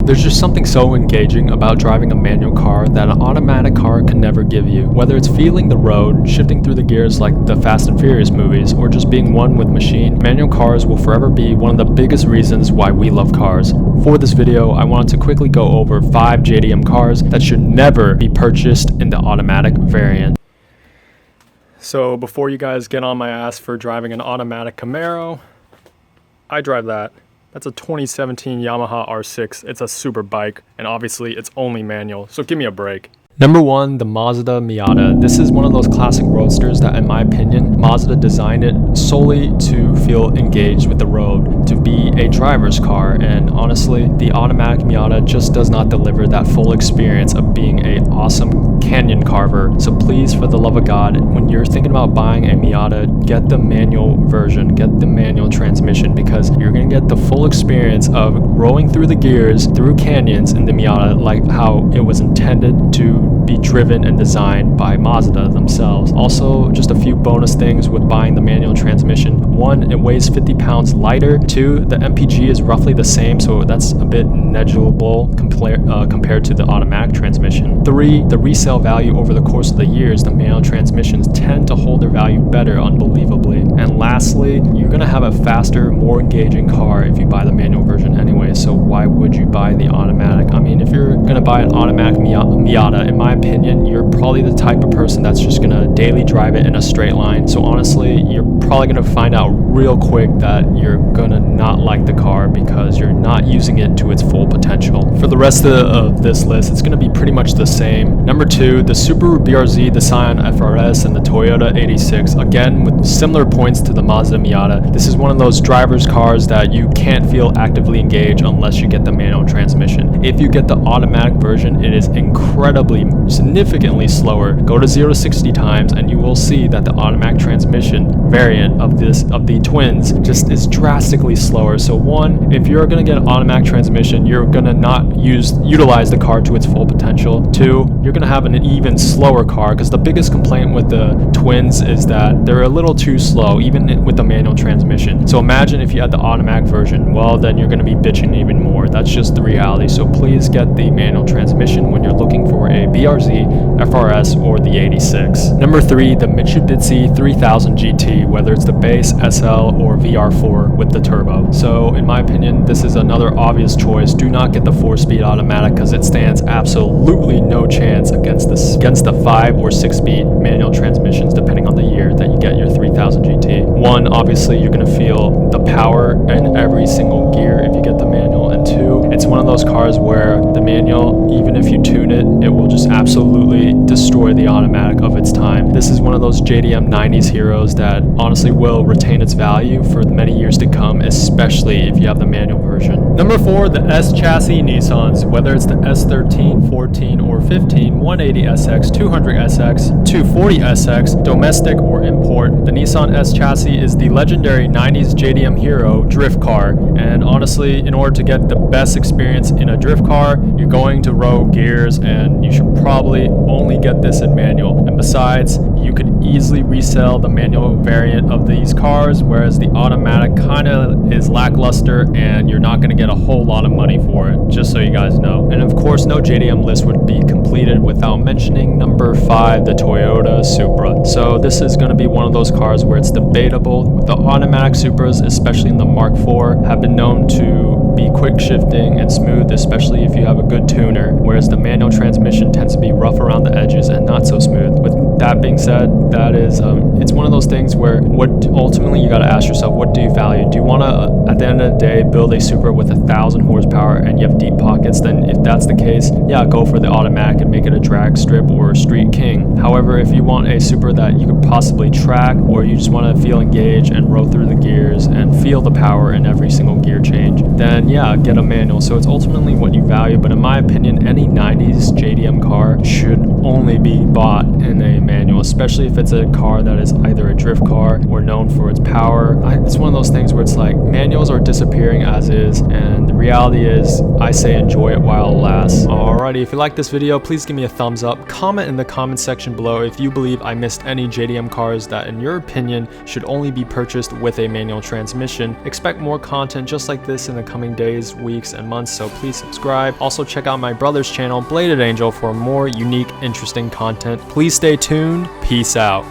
There's just something so engaging about driving a manual car that an automatic car can never give you. Whether it's feeling the road, shifting through the gears like the Fast and Furious movies, or just being one with machine, manual cars will forever be one of the biggest reasons why we love cars. For this video, I wanted to quickly go over 5 JDM cars that should never be purchased in the automatic variant. So before you guys get on my ass for driving an automatic Camaro, I drive that. That's a 2017 Yamaha R6. It's a super bike, and obviously it's only manual, so give me a break. Number 1, the Mazda Miata. This is one of those classic roadsters that, in my opinion, Mazda designed it solely to feel engaged with the road, to be a driver's car, and honestly, the automatic Miata just does not deliver that full experience of being an awesome canyon carver. So please, for the love of God, when you're thinking about buying a Miata, get the manual version, get the manual transmission, because you're going to get the full experience of rolling through the gears, through canyons in the Miata, like how it was intended to be driven and designed by Mazda themselves. Also, just a few bonus things with buying the manual transmission. 1, it weighs 50 pounds lighter. 2, the MPG is roughly the same, so that's a bit negligible compared to the automatic transmission. 3, the resale value over the course of the years, the manual transmissions tend to hold their value better, unbelievably. And lastly, you're gonna have a faster, more engaging car if you buy the manual version anyway, so why would you buy the automatic? I mean, if you're gonna buy an automatic Miata, in my opinion, you're probably the type of person that's just gonna daily drive it in a straight line. So honestly, you're probably gonna find out real quick that you're gonna not like the car because you're not using it to its full potential. For the rest of this list, it's gonna be pretty much the same. Number 2, the Subaru BRZ, the Scion FRS, and the Toyota 86. Again, with similar points to the Mazda Miata. This is one of those driver's cars that you can't feel actively engaged unless you get the manual transmission. If you get the automatic version, it is incredibly significantly slower. Go to 0 to 60 times and you will see that the automatic transmission variant of the twins just is drastically slower. So 1, if you're gonna get an automatic transmission, you're gonna not utilize the car to its full potential. 2, you're gonna have an even slower car, because the biggest complaint with the twins is that they're a little too slow, even with the manual transmission. So imagine if you had the automatic version, well, then you're gonna be bitching even more. That's just the reality. So please get the manual transmission when you're looking for a BRZ, FRS, or the 86. Number 3, the Mitsubishi 3000 GT, whether it's the base, SL, or VR4 with the turbo. So in my opinion, this is another obvious choice. Do not get the 4-speed automatic because it stands absolutely no chance against the 5 or 6-speed manual transmissions, depending on the year that you get your 3000 GT. 1, obviously you're going to feel the power in every single gear if you get the manual, and 2, it's one of those cars where the manual, even if you tune it, it will just absolutely destroy the automatic of its time. This is one of those JDM 90s heroes that honestly will retain its value for many years to come, especially if you have the manual version. Number 4, the S Chassis Nissans, whether it's the S13, 14, or 15, 180SX, 200SX, 240SX, domestic or import, the Nissan S Chassis is the legendary 90s JDM hero drift car. And honestly, in order to get the best experience in a drift car, you're going to row gears, and you should probably only get this in manual. And besides, you could easily resell the manual variant of these cars, whereas the automatic kind of is lackluster and you're not going to get a whole lot of money for it, just so you guys know. And of course, no JDM list would be completed without mentioning number 5, the Toyota Supra. So this is going to be one of those cars where it's debatable. The automatic Supras, especially in the Mark IV, have been known to be quick shifting and smooth, especially if you have a good tuner, whereas the manual transmission tends to be rough around the edges and not so smooth. With that being said, that is it's one of those things where ultimately you got to ask yourself, what do you value? Do you want to, at the end of the day, build a Supra with 1,000 horsepower and you have deep pockets? Then if that's the case, yeah, go for the automatic and make it a drag strip or a street king. However, if you want a Supra that you could possibly track, or you just want to feel engaged and roll through the gears and feel the power in every single gear change, then yeah, get a manual. So it's ultimately what you value, but in my opinion, any 90s JDM car should only be bought in a manual, especially if it's a car that is either a drift car or known for its power. It's one of those things where it's like manuals are disappearing as is, and the reality is I say enjoy it while it lasts. Alrighty, if you like this video, please give me a thumbs up. Comment in the comment section below if you believe I missed any JDM cars that in your opinion should only be purchased with a manual transmission. Expect more content just like this in the coming days, weeks, weeks and months, so please subscribe. Also check out my brother's channel, Bladed Angel, for more unique, interesting content. Please stay tuned. Peace out.